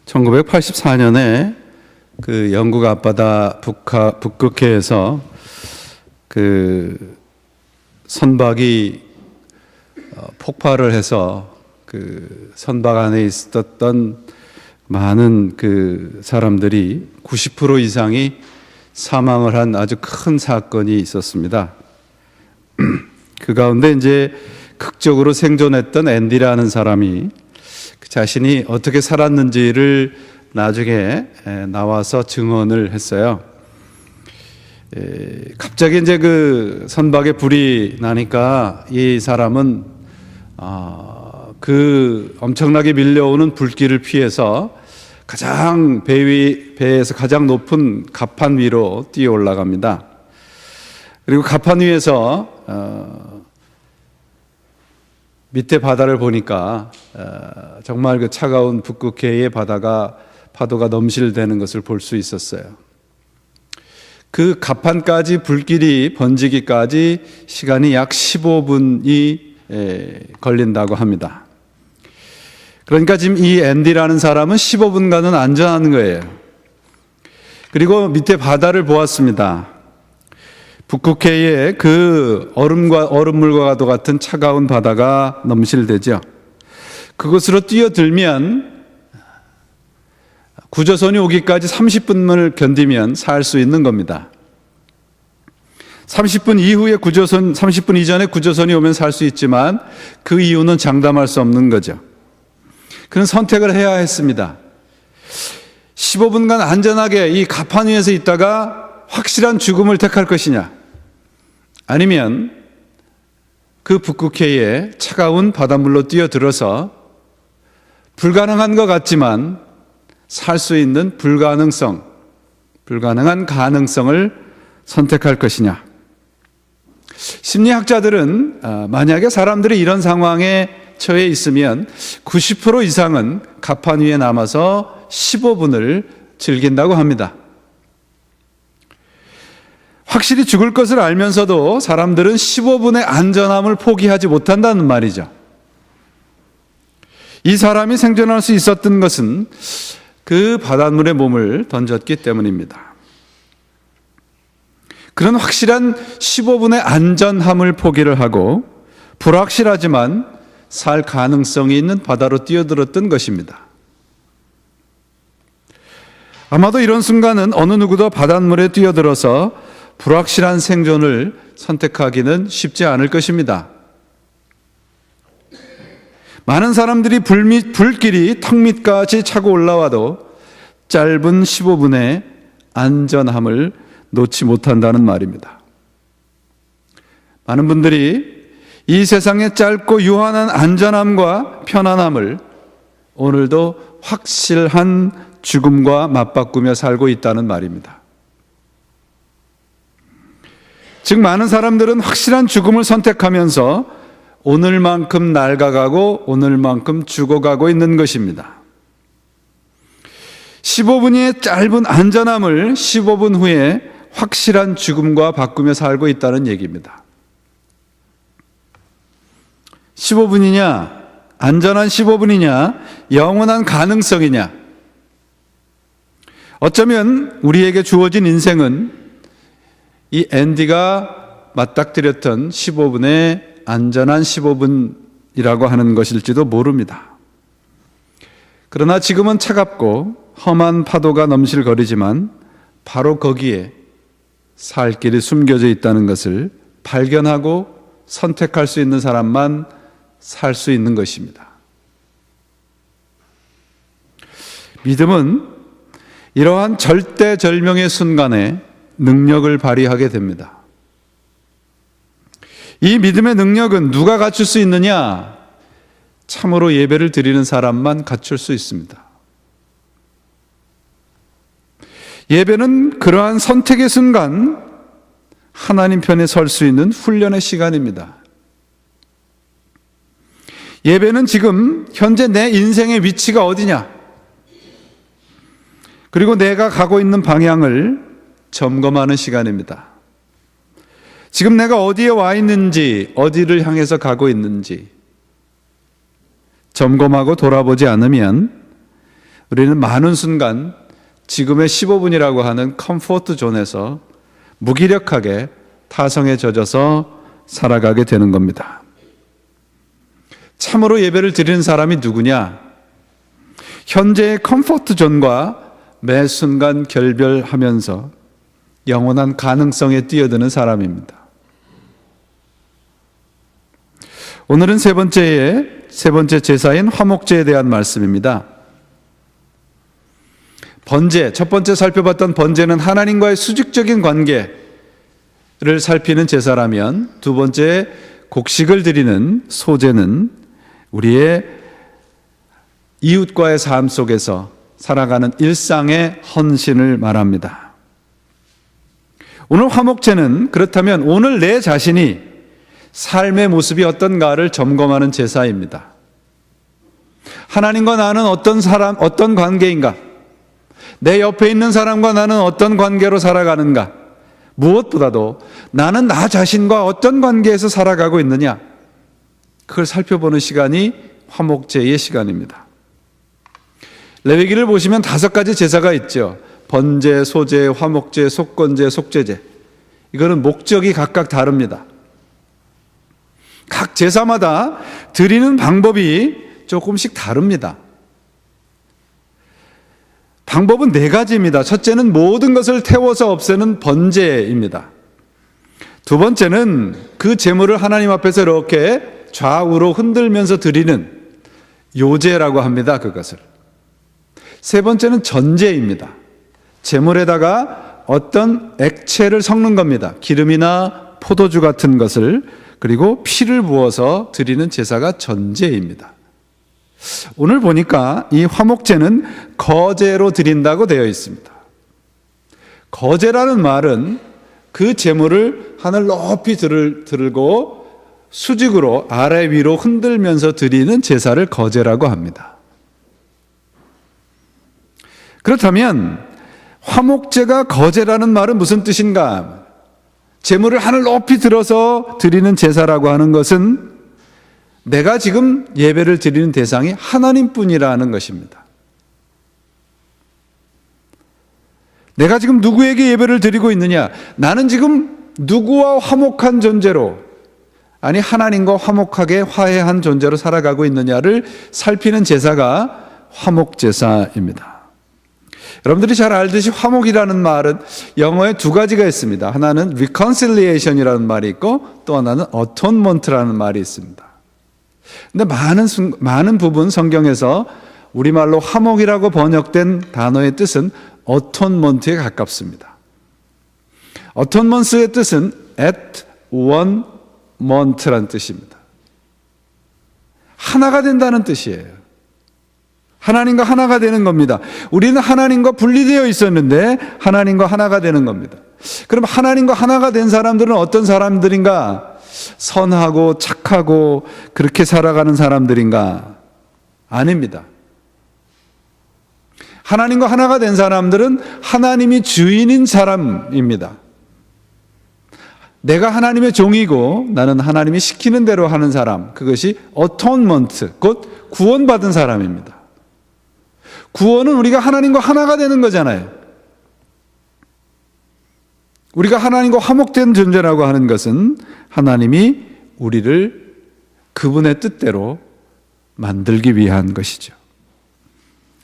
1984년에 그 영국 앞바다 북극해에서 그 선박이 폭발을 해서 그 선박 안에 있었던 많은 그 사람들이 90% 이상이 사망을 한 아주 큰 사건이 있었습니다. 그 가운데 이제 극적으로 생존했던 앤디라는 사람이 자신이 어떻게 살았는지를 나중에 나와서 증언을 했어요. 갑자기 이제 그 선박에 불이 나니까 이 사람은 그 엄청나게 밀려오는 불길을 피해서 가장 배에서 가장 높은 갑판 위로 뛰어 올라갑니다. 그리고 갑판 위에서 밑에 바다를 보니까 정말 그 차가운 북극해의 파도가 넘실대는 것을 볼 수 있었어요. 그 갑판까지 불길이 번지기까지 시간이 약 15분이 걸린다고 합니다. 그러니까 지금 이 앤디라는 사람은 15분간은 안전한 거예요. 그리고 밑에 바다를 보았습니다. 북극해에 그 얼음물과도 같은 차가운 바다가 넘실대죠. 그곳으로 뛰어들면 구조선이 오기까지 30분을 견디면 살 수 있는 겁니다. 30분 이전에 구조선이 오면 살 수 있지만 그 이유는 장담할 수 없는 거죠. 그런 선택을 해야 했습니다. 15분간 안전하게 이 갑판 위에서 있다가 확실한 죽음을 택할 것이냐, 아니면 그 북극해에 차가운 바닷물로 뛰어들어서 불가능한 것 같지만 살 수 있는 불가능한 가능성을 선택할 것이냐. 심리학자들은 만약에 사람들이 이런 상황에 처해 있으면 90% 이상은 갑판 위에 남아서 15분을 즐긴다고 합니다. 확실히 죽을 것을 알면서도 사람들은 15분의 안전함을 포기하지 못한다는 말이죠. 이 사람이 생존할 수 있었던 것은 그 바닷물에 몸을 던졌기 때문입니다. 그런 확실한 15분의 안전함을 포기를 하고 불확실하지만 살 가능성이 있는 바다로 뛰어들었던 것입니다. 아마도 이런 순간은 어느 누구도 바닷물에 뛰어들어서 불확실한 생존을 선택하기는 쉽지 않을 것입니다. 많은 사람들이 불길이 턱 밑까지 차고 올라와도 짧은 15분의 안전함을 놓지 못한다는 말입니다. 많은 분들이 이 세상의 짧고 유한한 안전함과 편안함을 오늘도 확실한 죽음과 맞바꾸며 살고 있다는 말입니다. 즉 많은 사람들은 확실한 죽음을 선택하면서 오늘만큼 낡아가고 오늘만큼 죽어가고 있는 것입니다. 15분의 짧은 안전함을 15분 후에 확실한 죽음과 바꾸며 살고 있다는 얘기입니다. 15분이냐, 안전한 15분이냐, 영원한 가능성이냐. 어쩌면 우리에게 주어진 인생은 이 앤디가 맞닥뜨렸던 15분의 안전한 15분이라고 하는 것일지도 모릅니다. 그러나 지금은 차갑고 험한 파도가 넘실거리지만 바로 거기에 살 길이 숨겨져 있다는 것을 발견하고 선택할 수 있는 사람만 살 수 있는 것입니다. 믿음은 이러한 절대절명의 순간에 능력을 발휘하게 됩니다. 이 믿음의 능력은 누가 갖출 수 있느냐? 참으로 예배를 드리는 사람만 갖출 수 있습니다. 예배는 그러한 선택의 순간 하나님 편에 설 수 있는 훈련의 시간입니다. 예배는 지금 현재 내 인생의 위치가 어디냐, 그리고 내가 가고 있는 방향을 점검하는 시간입니다. 지금 내가 어디에 와 있는지, 어디를 향해서 가고 있는지 점검하고 돌아보지 않으면 우리는 많은 순간 지금의 15분이라고 하는 컴포트 존에서 무기력하게 타성에 젖어서 살아가게 되는 겁니다. 참으로 예배를 드리는 사람이 누구냐? 현재의 컴포트 존과 매 순간 결별하면서 영원한 가능성에 뛰어드는 사람입니다. 오늘은 세 번째 제사인 화목제에 대한 말씀입니다. 번제, 첫 번째 살펴봤던 번제는 하나님과의 수직적인 관계를 살피는 제사라면, 두 번째 곡식을 드리는 소제는 우리의 이웃과의 삶 속에서 살아가는 일상의 헌신을 말합니다. 오늘 화목제는 그렇다면 오늘 내 자신이 삶의 모습이 어떤가를 점검하는 제사입니다. 하나님과 나는 어떤 관계인가? 내 옆에 있는 사람과 나는 어떤 관계로 살아가는가? 무엇보다도 나는 나 자신과 어떤 관계에서 살아가고 있느냐? 그걸 살펴보는 시간이 화목제의 시간입니다. 레위기를 보시면 5가지 제사가 있죠. 번제, 소제, 화목제, 속건제, 속죄제. 이거는 목적이 각각 다릅니다. 각 제사마다 드리는 방법이 조금씩 다릅니다. 방법은 4가지입니다. 첫째는 모든 것을 태워서 없애는 번제입니다. 두 번째는 그 제물을 하나님 앞에서 이렇게 좌우로 흔들면서 드리는 요제라고 합니다. 그것을. 세 번째는 전제입니다. 제물에다가 어떤 액체를 섞는 겁니다. 기름이나 포도주 같은 것을, 그리고 피를 부어서 드리는 제사가 전제입니다. 오늘 보니까 이 화목제는 거제로 드린다고 되어 있습니다. 거제라는 말은 그 제물을 하늘 높이 들고 수직으로 아래 위로 흔들면서 드리는 제사를 거제라고 합니다. 그렇다면 화목제가 거제라는 말은 무슨 뜻인가? 제물을 하늘 높이 들어서 드리는 제사라고 하는 것은 내가 지금 예배를 드리는 대상이 하나님뿐이라는 것입니다. 내가 지금 누구에게 예배를 드리고 있느냐? 나는 지금 누구와 화목한 존재로, 아니 하나님과 화목하게 화해한 존재로 살아가고 있느냐를 살피는 제사가 화목제사입니다. 여러분들이 잘 알듯이 화목이라는 말은 영어에 2가지가 있습니다. 하나는 reconciliation이라는 말이 있고 또 하나는 atonement라는 말이 있습니다. 근데 많은 부분 성경에서 우리말로 화목이라고 번역된 단어의 뜻은 atonement에 가깝습니다. atonement의 뜻은 at one mont라는 뜻입니다. 하나가 된다는 뜻이에요. 하나님과 하나가 되는 겁니다. 우리는 하나님과 분리되어 있었는데 하나님과 하나가 되는 겁니다. 그럼 하나님과 하나가 된 사람들은 어떤 사람들인가? 선하고 착하고 그렇게 살아가는 사람들인가? 아닙니다. 하나님과 하나가 된 사람들은 하나님이 주인인 사람입니다. 내가 하나님의 종이고 나는 하나님이 시키는 대로 하는 사람, 그것이 atonement, 곧 구원받은 사람입니다. 구원은 우리가 하나님과 하나가 되는 거잖아요. 우리가 하나님과 화목된 존재라고 하는 것은 하나님이 우리를 그분의 뜻대로 만들기 위한 것이죠.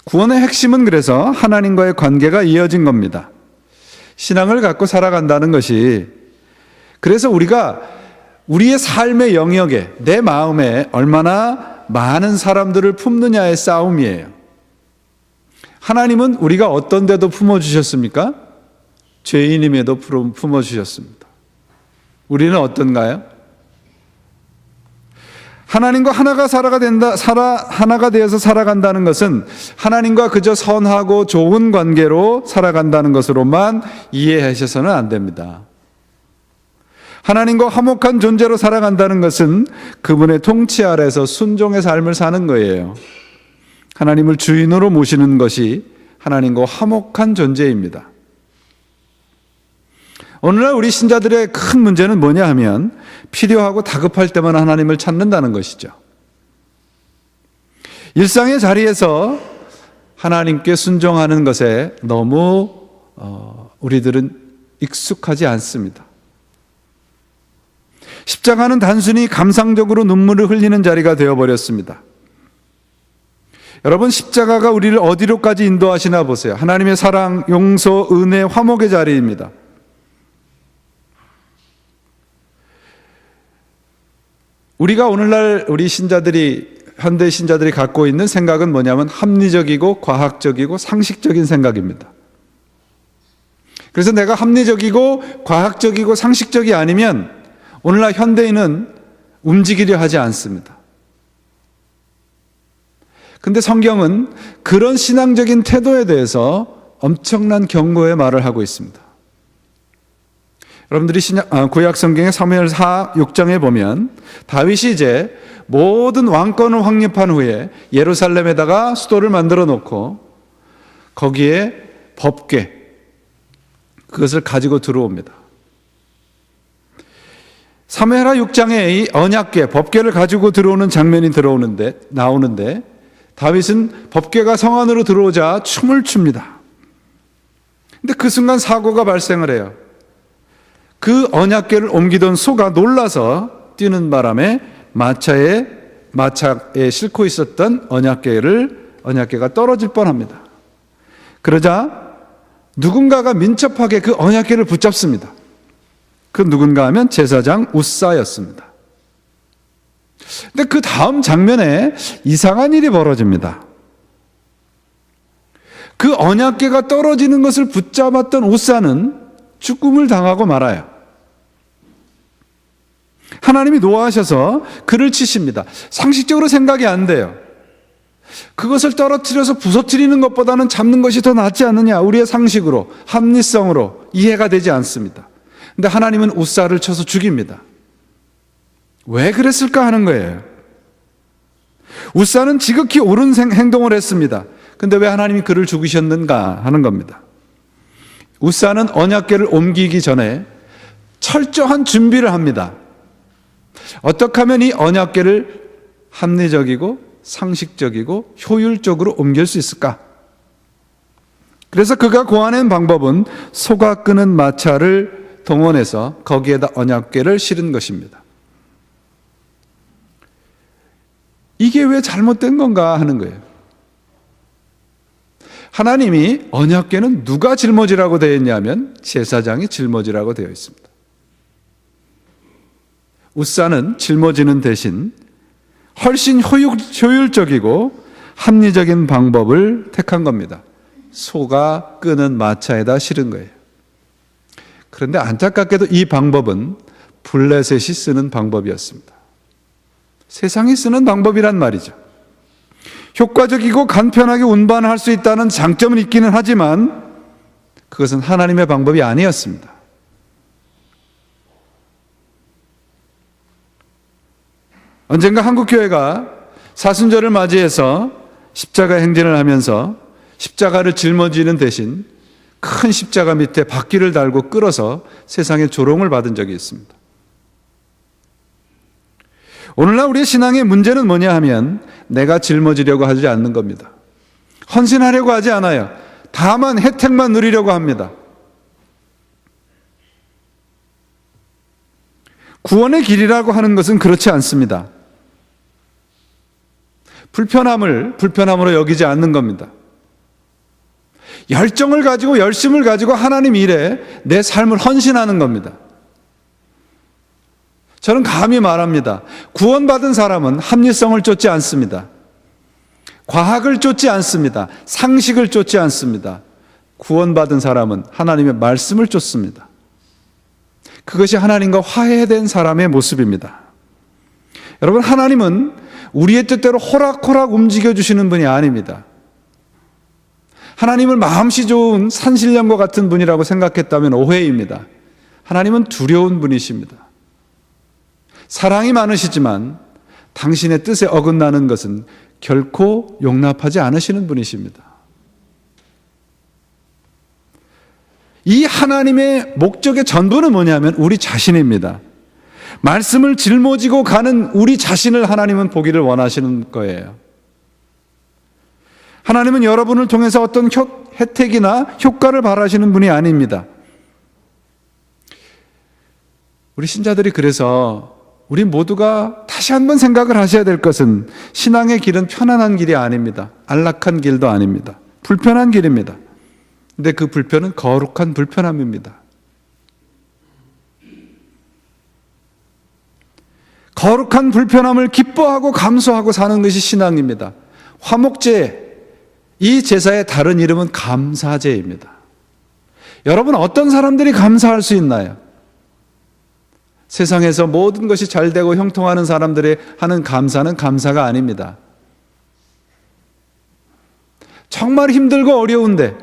구원의 핵심은 그래서 하나님과의 관계가 이어진 겁니다. 신앙을 갖고 살아간다는 것이, 그래서 우리가 우리의 삶의 영역에, 내 마음에 얼마나 많은 사람들을 품느냐의 싸움이에요. 하나님은 우리가 어떤 데도 품어주셨습니까? 죄인임에도 품어주셨습니다. 우리는 어떤가요? 하나님과 하나가 되어서 살아간다는 것은 하나님과 그저 선하고 좋은 관계로 살아간다는 것으로만 이해하셔서는 안 됩니다. 하나님과 화목한 존재로 살아간다는 것은 그분의 통치 아래서 순종의 삶을 사는 거예요. 하나님을 주인으로 모시는 것이 하나님과 화목한 존재입니다. 오늘날 우리 신자들의 큰 문제는 뭐냐 하면 필요하고 다급할 때만 하나님을 찾는다는 것이죠. 일상의 자리에서 하나님께 순종하는 것에 너무 우리들은 익숙하지 않습니다. 십자가는 단순히 감상적으로 눈물을 흘리는 자리가 되어버렸습니다. 여러분, 십자가가 우리를 어디로까지 인도하시나 보세요. 하나님의 사랑, 용서, 은혜, 화목의 자리입니다. 우리가 오늘날 우리 신자들이, 현대 신자들이 갖고 있는 생각은 뭐냐면 합리적이고 과학적이고 상식적인 생각입니다. 그래서 내가 합리적이고 과학적이고 상식적이 아니면 오늘날 현대인은 움직이려 하지 않습니다. 근데 성경은 그런 신앙적인 태도에 대해서 엄청난 경고의 말을 하고 있습니다. 여러분들이 구약 성경의 사무엘하 6장에 보면 다윗이 이제 모든 왕권을 확립한 후에 예루살렘에다가 수도를 만들어 놓고 거기에 법궤, 그것을 가지고 들어옵니다. 사무엘하 6장에 이 언약궤, 법궤를 가지고 들어오는 장면이 나오는데 다윗은 법궤가 성 안으로 들어오자 춤을 춥니다. 근데 그 순간 사고가 발생을 해요. 그 언약궤를 옮기던 소가 놀라서 뛰는 바람에 마차에 싣고 있었던 언약궤가 떨어질 뻔합니다. 그러자 누군가가 민첩하게 그 언약궤를 붙잡습니다. 그 누군가 하면 제사장 우사였습니다. 근데 그 다음 장면에 이상한 일이 벌어집니다. 그 언약궤가 떨어지는 것을 붙잡았던 우사는 죽음을 당하고 말아요. 하나님이 노하셔서 그를 치십니다. 상식적으로 생각이 안 돼요. 그것을 떨어뜨려서 부서뜨리는 것보다는 잡는 것이 더 낫지 않느냐, 우리의 상식으로, 합리성으로 이해가 되지 않습니다. 근데 하나님은 우사를 쳐서 죽입니다. 왜 그랬을까 하는 거예요. 우사는 지극히 옳은 행동을 했습니다. 근데 왜 하나님이 그를 죽이셨는가 하는 겁니다. 우사는 언약궤를 옮기기 전에 철저한 준비를 합니다. 어떻게 하면 이 언약궤를 합리적이고 상식적이고 효율적으로 옮길 수 있을까? 그래서 그가 고안한 방법은 소가 끄는 마차를 동원해서 거기에다 언약궤를 실은 것입니다. 이게 왜 잘못된 건가 하는 거예요. 하나님이 언약궤는 누가 짊어지라고 되어 있냐면 제사장이 짊어지라고 되어 있습니다. 우사는 짊어지는 대신 훨씬 효율적이고 합리적인 방법을 택한 겁니다. 소가 끄는 마차에다 실은 거예요. 그런데 안타깝게도 이 방법은 블레셋이 쓰는 방법이었습니다. 세상이 쓰는 방법이란 말이죠. 효과적이고 간편하게 운반할 수 있다는 장점은 있기는 하지만 그것은 하나님의 방법이 아니었습니다. 언젠가 한국교회가 사순절을 맞이해서 십자가 행진을 하면서 십자가를 짊어지는 대신 큰 십자가 밑에 바퀴를 달고 끌어서 세상에 조롱을 받은 적이 있습니다. 오늘날 우리의 신앙의 문제는 뭐냐 하면 내가 짊어지려고 하지 않는 겁니다. 헌신하려고 하지 않아요. 다만 혜택만 누리려고 합니다. 구원의 길이라고 하는 것은 그렇지 않습니다. 불편함을 불편함으로 여기지 않는 겁니다. 열정을 가지고 열심을 가지고 하나님 일에 내 삶을 헌신하는 겁니다. 저는 감히 말합니다. 구원받은 사람은 합리성을 쫓지 않습니다. 과학을 쫓지 않습니다. 상식을 쫓지 않습니다. 구원받은 사람은 하나님의 말씀을 쫓습니다. 그것이 하나님과 화해된 사람의 모습입니다. 여러분, 하나님은 우리의 뜻대로 호락호락 움직여주시는 분이 아닙니다. 하나님을 마음씨 좋은 산신령과 같은 분이라고 생각했다면 오해입니다. 하나님은 두려운 분이십니다. 사랑이 많으시지만 당신의 뜻에 어긋나는 것은 결코 용납하지 않으시는 분이십니다. 이 하나님의 목적의 전부는 뭐냐면 우리 자신입니다. 말씀을 짊어지고 가는 우리 자신을 하나님은 보기를 원하시는 거예요. 하나님은 여러분을 통해서 어떤 혜택이나 효과를 바라시는 분이 아닙니다. 우리 신자들이 그래서 우리 모두가 다시 한번 생각을 하셔야 될 것은 신앙의 길은 편안한 길이 아닙니다. 안락한 길도 아닙니다. 불편한 길입니다. 근데 그 불편은 거룩한 불편함입니다. 거룩한 불편함을 기뻐하고 감수하고 사는 것이 신앙입니다. 화목제, 이 제사의 다른 이름은 감사제입니다. 여러분, 어떤 사람들이 감사할 수 있나요? 세상에서 모든 것이 잘 되고 형통하는 사람들이 하는 감사는 감사가 아닙니다. 정말 힘들고 어려운데,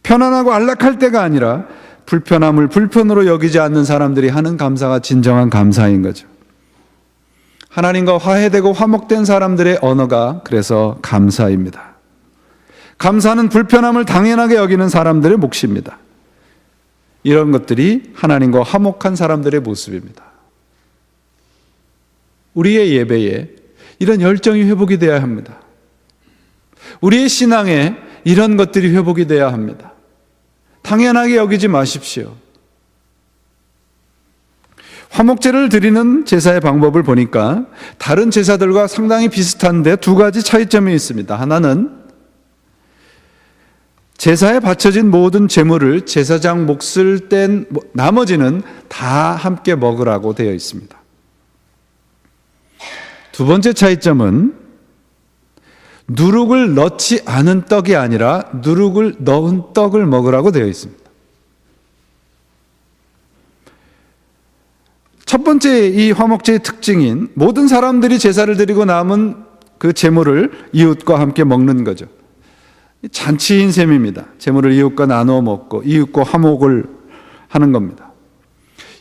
편안하고 안락할 때가 아니라 불편함을 불편으로 여기지 않는 사람들이 하는 감사가 진정한 감사인 거죠. 하나님과 화해되고 화목된 사람들의 언어가 그래서 감사입니다. 감사는 불편함을 당연하게 여기는 사람들의 몫입니다. 이런 것들이 하나님과 화목한 사람들의 모습입니다. 우리의 예배에 이런 열정이 회복이 되어야 합니다. 우리의 신앙에 이런 것들이 회복이 되어야 합니다. 당연하게 여기지 마십시오. 화목제를 드리는 제사의 방법을 보니까 다른 제사들과 상당히 비슷한데 두 가지 차이점이 있습니다. 하나는 제사에 바쳐진 모든 제물을 제사장 몫을 뗀 나머지는 다 함께 먹으라고 되어 있습니다. 두 번째 차이점은 누룩을 넣지 않은 떡이 아니라 누룩을 넣은 떡을 먹으라고 되어 있습니다. 첫 번째 이 화목제의 특징인 모든 사람들이 제사를 드리고 남은 그 제물을 이웃과 함께 먹는 거죠. 잔치인 셈입니다. 제물을 이웃과 나누어 먹고 이웃과 화목을 하는 겁니다.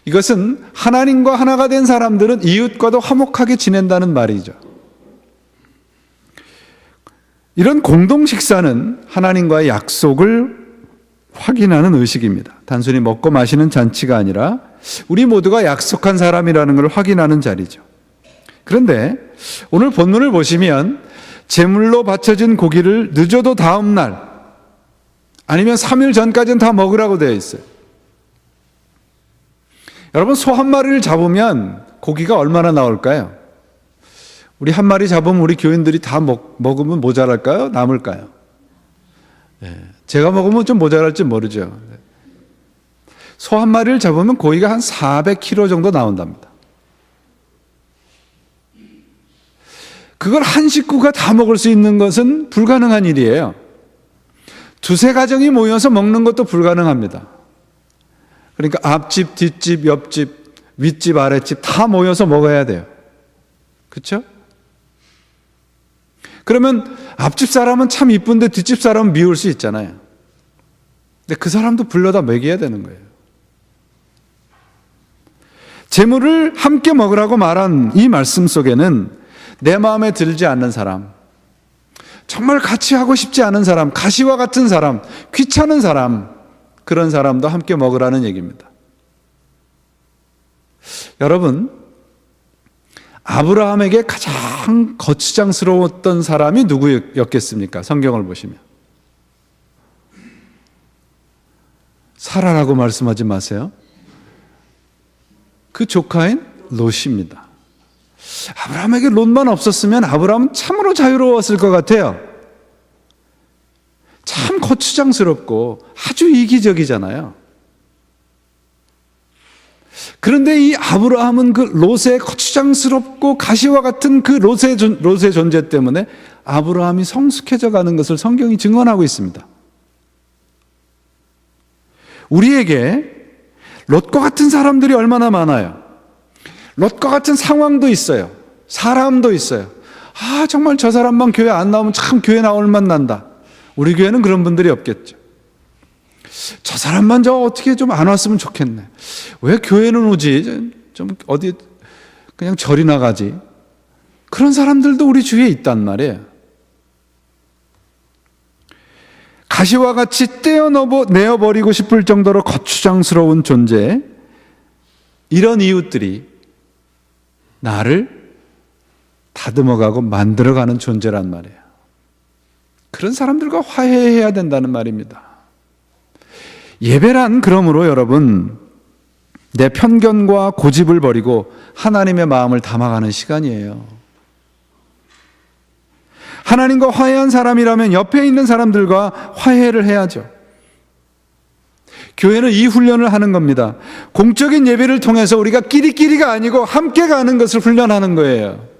이것은 하나님과 하나가 된 사람들은 이웃과도 화목하게 지낸다는 말이죠. 이런 공동 식사는 하나님과의 약속을 확인하는 의식입니다. 단순히 먹고 마시는 잔치가 아니라 우리 모두가 약속한 사람이라는 걸 확인하는 자리죠. 그런데 오늘 본문을 보시면 제물로 바쳐진 고기를 늦어도 다음 날 아니면 3일 전까지는 다 먹으라고 되어 있어요. 여러분, 소 한 마리를 잡으면 고기가 얼마나 나올까요? 우리 한 마리 잡으면 우리 교인들이 다 먹으면 모자랄까요? 남을까요? 제가 먹으면 좀 모자랄지 모르죠. 소 한 마리를 잡으면 고기가 한 400kg 정도 나온답니다. 그걸 한 식구가 다 먹을 수 있는 것은 불가능한 일이에요. 두세 가정이 모여서 먹는 것도 불가능합니다. 그러니까 앞집, 뒷집, 옆집, 윗집, 아랫집 다 모여서 먹어야 돼요. 그렇죠? 그러면 앞집 사람은 참 이쁜데 뒷집 사람은 미울 수 있잖아요. 근데 그 사람도 불러다 먹여야 되는 거예요. 제물을 함께 먹으라고 말한 이 말씀 속에는 내 마음에 들지 않는 사람, 정말 같이 하고 싶지 않은 사람, 가시와 같은 사람, 귀찮은 사람, 그런 사람도 함께 먹으라는 얘기입니다. 여러분, 아브라함에게 가장 거추장스러웠던 사람이 누구였겠습니까? 성경을 보시면. 사라라고 말씀하지 마세요. 그 조카인 롯입니다. 아브라함에게 롯만 없었으면 아브라함은 참으로 자유로웠을 것 같아요. 참 거추장스럽고 아주 이기적이잖아요. 그런데 이 아브라함은 그 롯의 거추장스럽고 가시와 같은 그 롯의 존재 때문에 아브라함이 성숙해져 가는 것을 성경이 증언하고 있습니다. 우리에게 롯과 같은 사람들이 얼마나 많아요. 롯과 같은 상황도 있어요. 사람도 있어요. 아, 정말 저 사람만 교회 안 나오면 참 교회 나올 맛 난다. 우리 교회는 그런 분들이 없겠죠. 저 사람만 저 어떻게 좀 안 왔으면 좋겠네. 왜 교회는 오지? 좀 어디 그냥 절이나 가지. 그런 사람들도 우리 주위에 있단 말이에요. 가시와 같이 떼어내어버리고 싶을 정도로 거추장스러운 존재, 이런 이웃들이 나를 다듬어가고 만들어가는 존재란 말이에요. 그런 사람들과 화해해야 된다는 말입니다. 예배란 그러므로 여러분, 내 편견과 고집을 버리고 하나님의 마음을 담아가는 시간이에요. 하나님과 화해한 사람이라면 옆에 있는 사람들과 화해를 해야죠. 교회는 이 훈련을 하는 겁니다. 공적인 예배를 통해서 우리가 끼리끼리가 아니고 함께 가는 것을 훈련하는 거예요.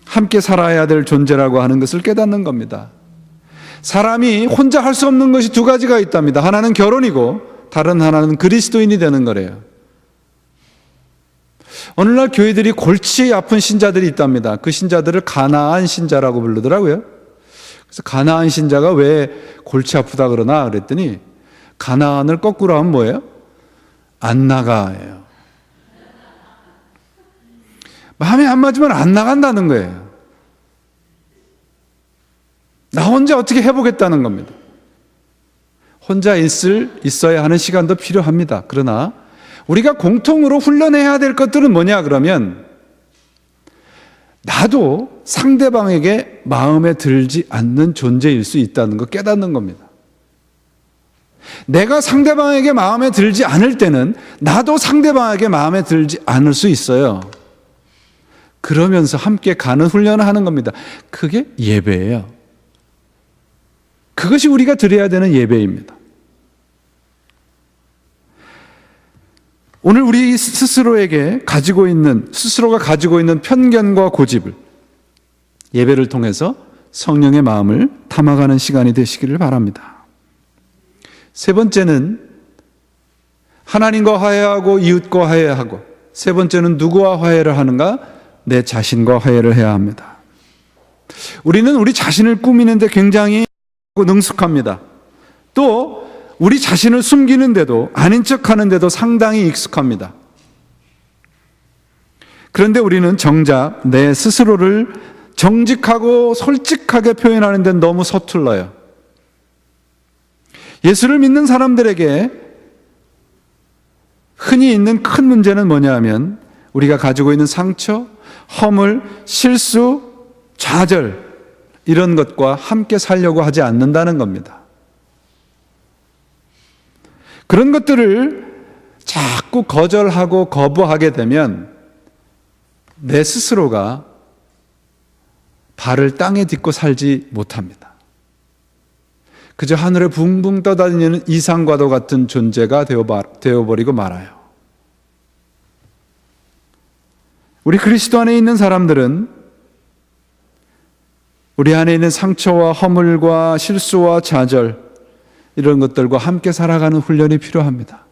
함께 살아야 될 존재라고 하는 것을 깨닫는 겁니다. 사람이 혼자 할 수 없는 것이 두 가지가 있답니다. 하나는 결혼이고 다른 하나는 그리스도인이 되는 거래요. 오늘날 교회들이 골치 아픈 신자들이 있답니다. 그 신자들을 가나안 신자라고 부르더라고요. 그래서 가나안 신자가 왜 골치 아프다 그러나 그랬더니 가나안을 거꾸로 하면 뭐예요? 안 나가예요. 마음에 안 맞으면 안 나간다는 거예요. 나 혼자 어떻게 해보겠다는 겁니다. 혼자 있어야 하는 시간도 필요합니다. 그러나 우리가 공통으로 훈련해야 될 것들은 뭐냐 그러면 나도 상대방에게 마음에 들지 않는 존재일 수 있다는 거 깨닫는 겁니다. 내가 상대방에게 마음에 들지 않을 때는 나도 상대방에게 마음에 들지 않을 수 있어요. 그러면서 함께 가는 훈련을 하는 겁니다. 그게 예배예요. 그것이 우리가 드려야 되는 예배입니다. 오늘 우리 스스로가 가지고 있는 편견과 고집을 예배를 통해서 성령의 마음을 담아가는 시간이 되시기를 바랍니다. 세 번째는 하나님과 화해하고 이웃과 화해하고, 세 번째는 누구와 화해를 하는가? 내 자신과 화해를 해야 합니다. 우리는 우리 자신을 꾸미는데 굉장히 능숙합니다. 또 우리 자신을 숨기는데도, 아닌 척하는데도 상당히 익숙합니다. 그런데 우리는 정작 내 스스로를 정직하고 솔직하게 표현하는 데는 너무 서툴러요. 예수를 믿는 사람들에게 흔히 있는 큰 문제는 뭐냐 하면 우리가 가지고 있는 상처, 허물, 실수, 좌절 이런 것과 함께 살려고 하지 않는다는 겁니다. 그런 것들을 자꾸 거절하고 거부하게 되면 내 스스로가 발을 땅에 딛고 살지 못합니다. 그저 하늘에 붕붕 떠다니는 이상과도 같은 존재가 되어버리고 말아요. 우리 그리스도 안에 있는 사람들은 우리 안에 있는 상처와 허물과 실수와 좌절 이런 것들과 함께 살아가는 훈련이 필요합니다.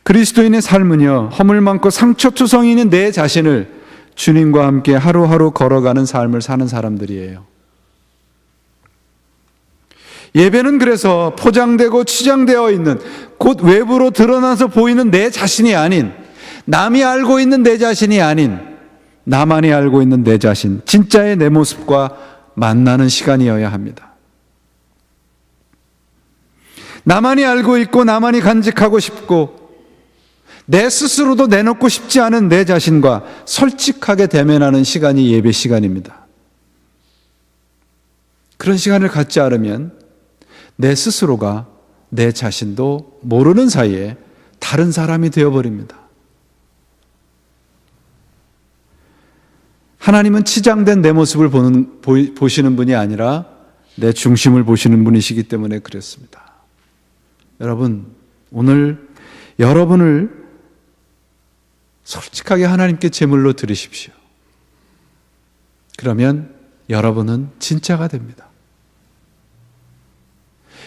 그리스도인의 삶은요, 허물 많고 상처투성이인 내 자신을 주님과 함께 하루하루 걸어가는 삶을 사는 사람들이에요. 예배는 그래서 포장되고 치장되어 있는, 곧 외부로 드러나서 보이는 내 자신이 아닌, 남이 알고 있는 내 자신이 아닌, 나만이 알고 있는 내 자신, 진짜의 내 모습과 만나는 시간이어야 합니다. 나만이 알고 있고 나만이 간직하고 싶고 내 스스로도 내놓고 싶지 않은 내 자신과 솔직하게 대면하는 시간이 예배 시간입니다. 그런 시간을 갖지 않으면 내 스스로가 내 자신도 모르는 사이에 다른 사람이 되어버립니다. 하나님은 치장된 내 모습을 보시는 분이 아니라 내 중심을 보시는 분이시기 때문에 그렇습니다. 여러분, 오늘 여러분을 솔직하게 하나님께 제물로 드리십시오. 그러면 여러분은 진짜가 됩니다.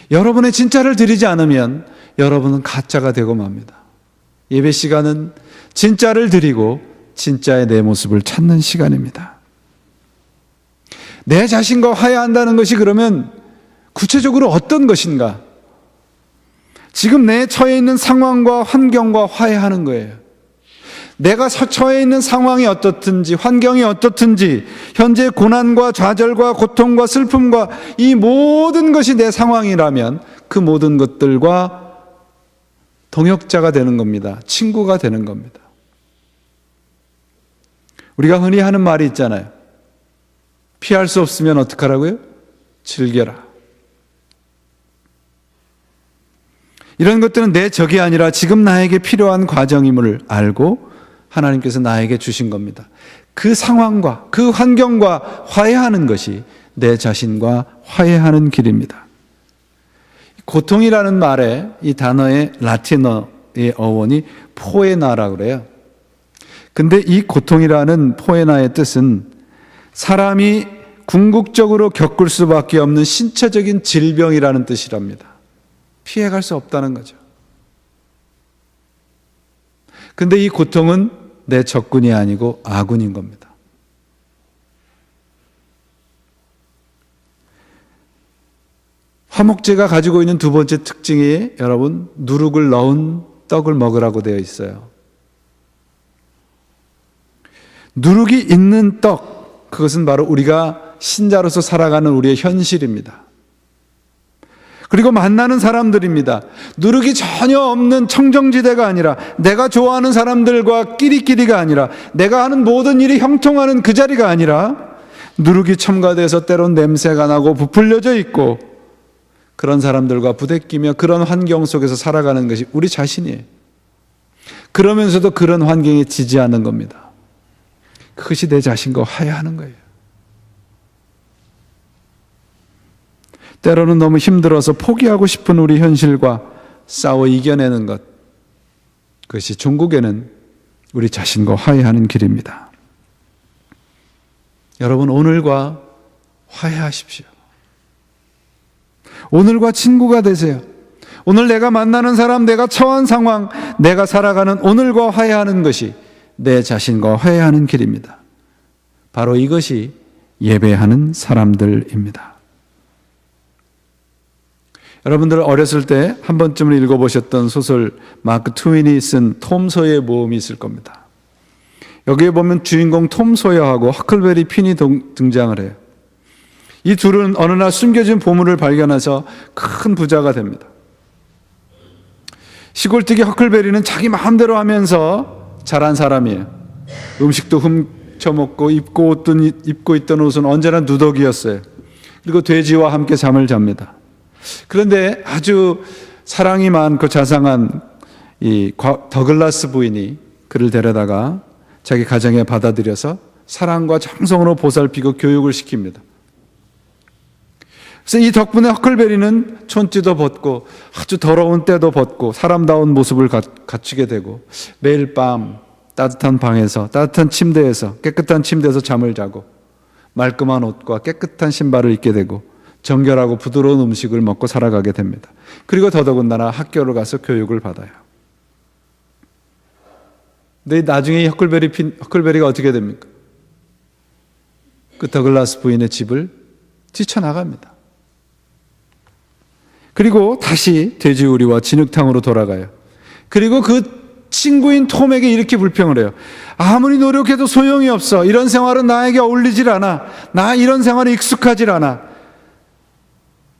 여러분의 진짜를 드리지 않으면 여러분은 가짜가 되고 맙니다. 예배 시간은 진짜를 드리고 진짜의 내 모습을 찾는 시간입니다. 내 자신과 화해한다는 것이 그러면 구체적으로 어떤 것인가? 지금 내 처해 있는 상황과 환경과 화해하는 거예요. 내가 처해 있는 상황이 어떻든지 환경이 어떻든지 현재 고난과 좌절과 고통과 슬픔과 이 모든 것이 내 상황이라면 그 모든 것들과 동역자가 되는 겁니다. 친구가 되는 겁니다. 우리가 흔히 하는 말이 있잖아요. 피할 수 없으면 어떡하라고요? 즐겨라. 이런 것들은 내 적이 아니라 지금 나에게 필요한 과정임을 알고 하나님께서 나에게 주신 겁니다. 그 상황과 그 환경과 화해하는 것이 내 자신과 화해하는 길입니다. 고통이라는 말에 이 단어의 라틴어의 어원이 포에나라고 그래요. 근데 이 고통이라는 포에나의 뜻은 사람이 궁극적으로 겪을 수밖에 없는 신체적인 질병이라는 뜻이랍니다. 피해갈 수 없다는 거죠. 근데 이 고통은 내 적군이 아니고 아군인 겁니다. 화목제가 가지고 있는 두 번째 특징이 여러분, 누룩을 넣은 떡을 먹으라고 되어 있어요. 누룩이 있는 떡, 그것은 바로 우리가 신자로서 살아가는 우리의 현실입니다. 그리고 만나는 사람들입니다. 누룩이 전혀 없는 청정지대가 아니라, 내가 좋아하는 사람들과 끼리끼리가 아니라, 내가 하는 모든 일이 형통하는 그 자리가 아니라, 누룩이 첨가돼서 때론 냄새가 나고 부풀려져 있고, 그런 사람들과 부대끼며 그런 환경 속에서 살아가는 것이 우리 자신이에요. 그러면서도 그런 환경에 지지 않는 겁니다. 그것이 내 자신과 화해하는 거예요. 때로는 너무 힘들어서 포기하고 싶은 우리 현실과 싸워 이겨내는 것, 그것이 종국에는 우리 자신과 화해하는 길입니다. 여러분, 오늘과 화해하십시오. 오늘과 친구가 되세요. 오늘 내가 만나는 사람, 내가 처한 상황, 내가 살아가는 오늘과 화해하는 것이 내 자신과 화해하는 길입니다. 바로 이것이 예배하는 사람들입니다. 여러분들 어렸을 때 한 번쯤은 읽어보셨던 소설 마크 트윈이 쓴 톰 소여의 모험이 있을 겁니다. 여기에 보면 주인공 톰 소여하고 허클베리 핀이 등장을 해요. 이 둘은 어느 날 숨겨진 보물을 발견해서 큰 부자가 됩니다. 시골뜨기 허클베리는 자기 마음대로 하면서 자란 사람이에요. 음식도 훔쳐먹고 입고 있던 옷은 언제나 누더기였어요. 그리고 돼지와 함께 잠을 잡니다. 그런데 아주 사랑이 많고 자상한 이 더글라스 부인이 그를 데려다가 자기 가정에 받아들여서 사랑과 정성으로 보살피고 교육을 시킵니다. 그래서 이 덕분에 허클베리는 촌띠도 벗고 아주 더러운 때도 벗고 사람다운 모습을 갖추게 되고 매일 밤 따뜻한 방에서, 따뜻한 침대에서, 깨끗한 침대에서 잠을 자고 말끔한 옷과 깨끗한 신발을 입게 되고 정결하고 부드러운 음식을 먹고 살아가게 됩니다. 그리고 더더군다나 학교를 가서 교육을 받아요. 근데 나중에 허클베리가 어떻게 됩니까? 그 더글라스 부인의 집을 뛰쳐나갑니다. 그리고 다시 돼지우리와 진흙탕으로 돌아가요. 그리고 그 친구인 톰에게 이렇게 불평을 해요. 아무리 노력해도 소용이 없어. 이런 생활은 나에게 어울리질 않아. 나 이런 생활에 익숙하질 않아.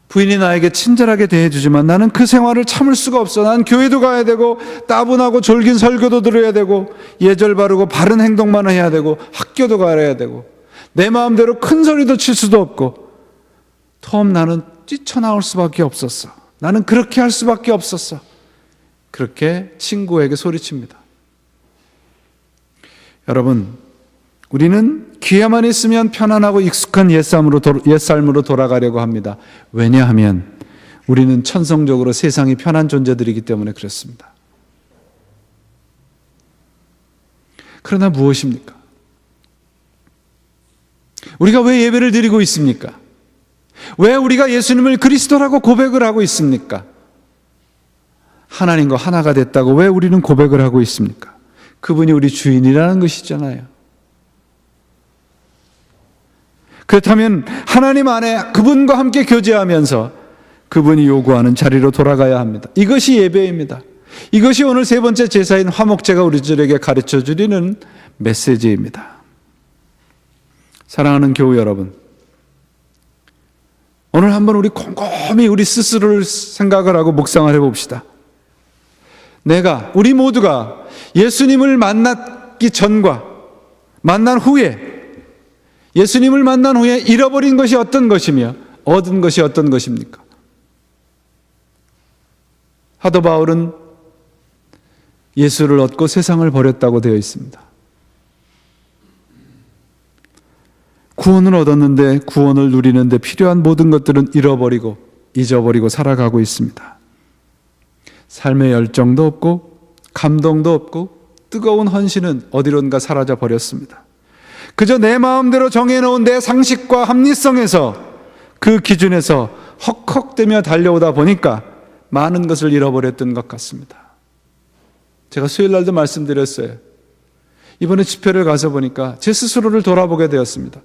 부인이 나에게 친절하게 대해주지만 나는 그 생활을 참을 수가 없어. 난 교회도 가야 되고 따분하고 졸긴 설교도 들어야 되고 예절 바르고 바른 행동만 해야 되고 학교도 가야 되고 내 마음대로 큰 소리도 칠 수도 없고 톰, 나는 뛰쳐나올 수밖에 없었어. 나는 그렇게 할 수밖에 없었어. 그렇게 친구에게 소리칩니다. 여러분, 우리는 기회만 있으면 편안하고 익숙한 옛삶으로 돌아가려고 합니다. 왜냐하면 우리는 천성적으로 세상이 편한 존재들이기 때문에 그렇습니다. 그러나 무엇입니까? 우리가 왜 예배를 드리고 있습니까? 왜 우리가 예수님을 그리스도라고 고백을 하고 있습니까? 하나님과 하나가 됐다고 왜 우리는 고백을 하고 있습니까? 그분이 우리 주인이라는 것이잖아요. 그렇다면 하나님 안에 그분과 함께 교제하면서 그분이 요구하는 자리로 돌아가야 합니다. 이것이 예배입니다. 이것이 오늘 세 번째 제사인 화목제가 우리들에게 가르쳐 주리는 메시지입니다. 사랑하는 교우 여러분, 오늘 한번 우리 곰곰이 우리 스스로를 생각을 하고 묵상을 해봅시다. 우리 모두가 예수님을 만났기 전과 만난 후에 예수님을 만난 후에 잃어버린 것이 어떤 것이며 얻은 것이 어떤 것입니까? 사도 바울은 예수를 얻고 세상을 버렸다고 되어 있습니다. 구원을 얻었는데 구원을 누리는데 필요한 모든 것들은 잃어버리고 잊어버리고 살아가고 있습니다. 삶의 열정도 없고 감동도 없고 뜨거운 헌신은 어디론가 사라져 버렸습니다. 그저 내 마음대로 정해놓은 내 상식과 합리성에서 그 기준에서 헉헉대며 달려오다 보니까 많은 것을 잃어버렸던 것 같습니다. 제가 수요일 날도 말씀드렸어요. 이번에 집회를 가서 보니까 제 스스로를 돌아보게 되었습니다.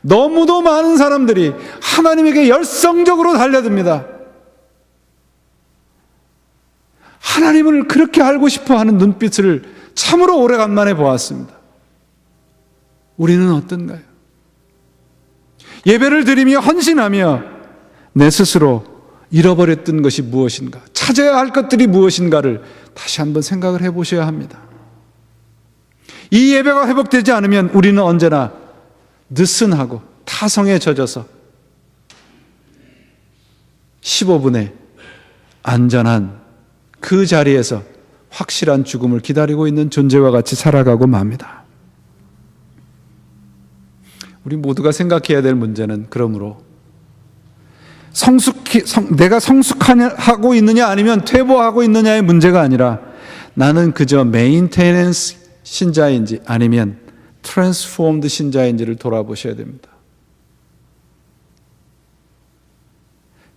너무도 많은 사람들이 하나님에게 열성적으로 달려듭니다. 하나님을 그렇게 알고 싶어 하는 눈빛을 참으로 오래간만에 보았습니다. 우리는 어떤가요? 예배를 드리며 헌신하며 내 스스로 잃어버렸던 것이 무엇인가, 찾아야 할 것들이 무엇인가를 다시 한번 생각을 해보셔야 합니다. 이 예배가 회복되지 않으면 우리는 언제나 느슨하고 타성에 젖어서 15분에 안전한 그 자리에서 확실한 죽음을 기다리고 있는 존재와 같이 살아가고 맙니다. 우리 모두가 생각해야 될 문제는 그러므로 내가 성숙하고 있느냐 아니면 퇴보하고 있느냐의 문제가 아니라 나는 그저 메인테넌스 신자인지 아니면 트랜스포음드 신자인지를 돌아보셔야 됩니다.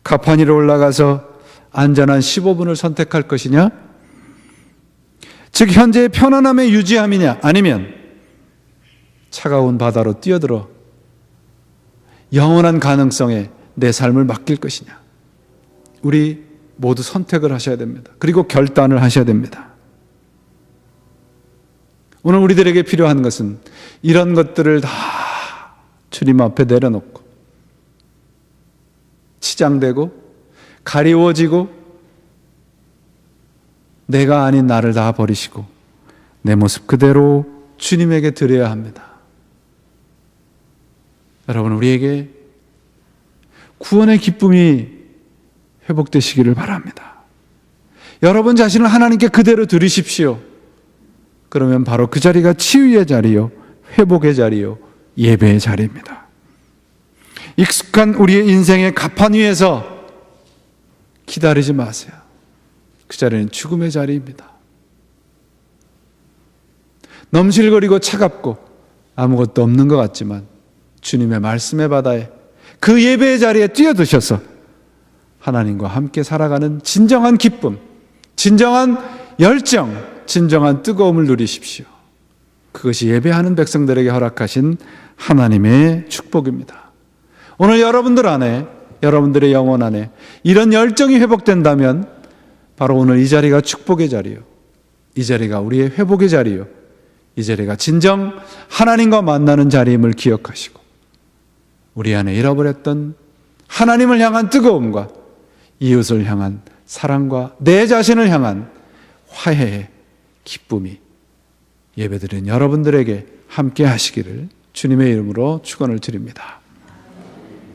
가판위로 올라가서 안전한 15분을 선택할 것이냐? 즉 현재의 편안함의 유지함이냐? 아니면 차가운 바다로 뛰어들어 영원한 가능성에 내 삶을 맡길 것이냐? 우리 모두 선택을 하셔야 됩니다. 그리고 결단을 하셔야 됩니다. 오늘 우리들에게 필요한 것은 이런 것들을 다 주님 앞에 내려놓고 치장되고 가리워지고 내가 아닌 나를 다 버리시고 내 모습 그대로 주님에게 드려야 합니다. 여러분, 우리에게 구원의 기쁨이 회복되시기를 바랍니다. 여러분 자신을 하나님께 그대로 드리십시오. 그러면 바로 그 자리가 치유의 자리요, 회복의 자리요, 예배의 자리입니다. 익숙한 우리의 인생의 가판 위에서 기다리지 마세요. 그 자리는 죽음의 자리입니다. 넘실거리고 차갑고 아무것도 없는 것 같지만 주님의 말씀의 바다에 그 예배의 자리에 뛰어드셔서 하나님과 함께 살아가는 진정한 기쁨, 진정한 열정, 진정한 뜨거움을 누리십시오. 그것이 예배하는 백성들에게 허락하신 하나님의 축복입니다. 오늘 여러분들 안에, 여러분들의 영혼 안에 이런 열정이 회복된다면 바로 오늘 이 자리가 축복의 자리요, 이 자리가 우리의 회복의 자리요, 이 자리가 진정 하나님과 만나는 자리임을 기억하시고 우리 안에 잃어버렸던 하나님을 향한 뜨거움과 이웃을 향한 사랑과 내 자신을 향한 화해의 기쁨이 예배드린 여러분들에게 함께 하시기를 주님의 이름으로 축원을 드립니다.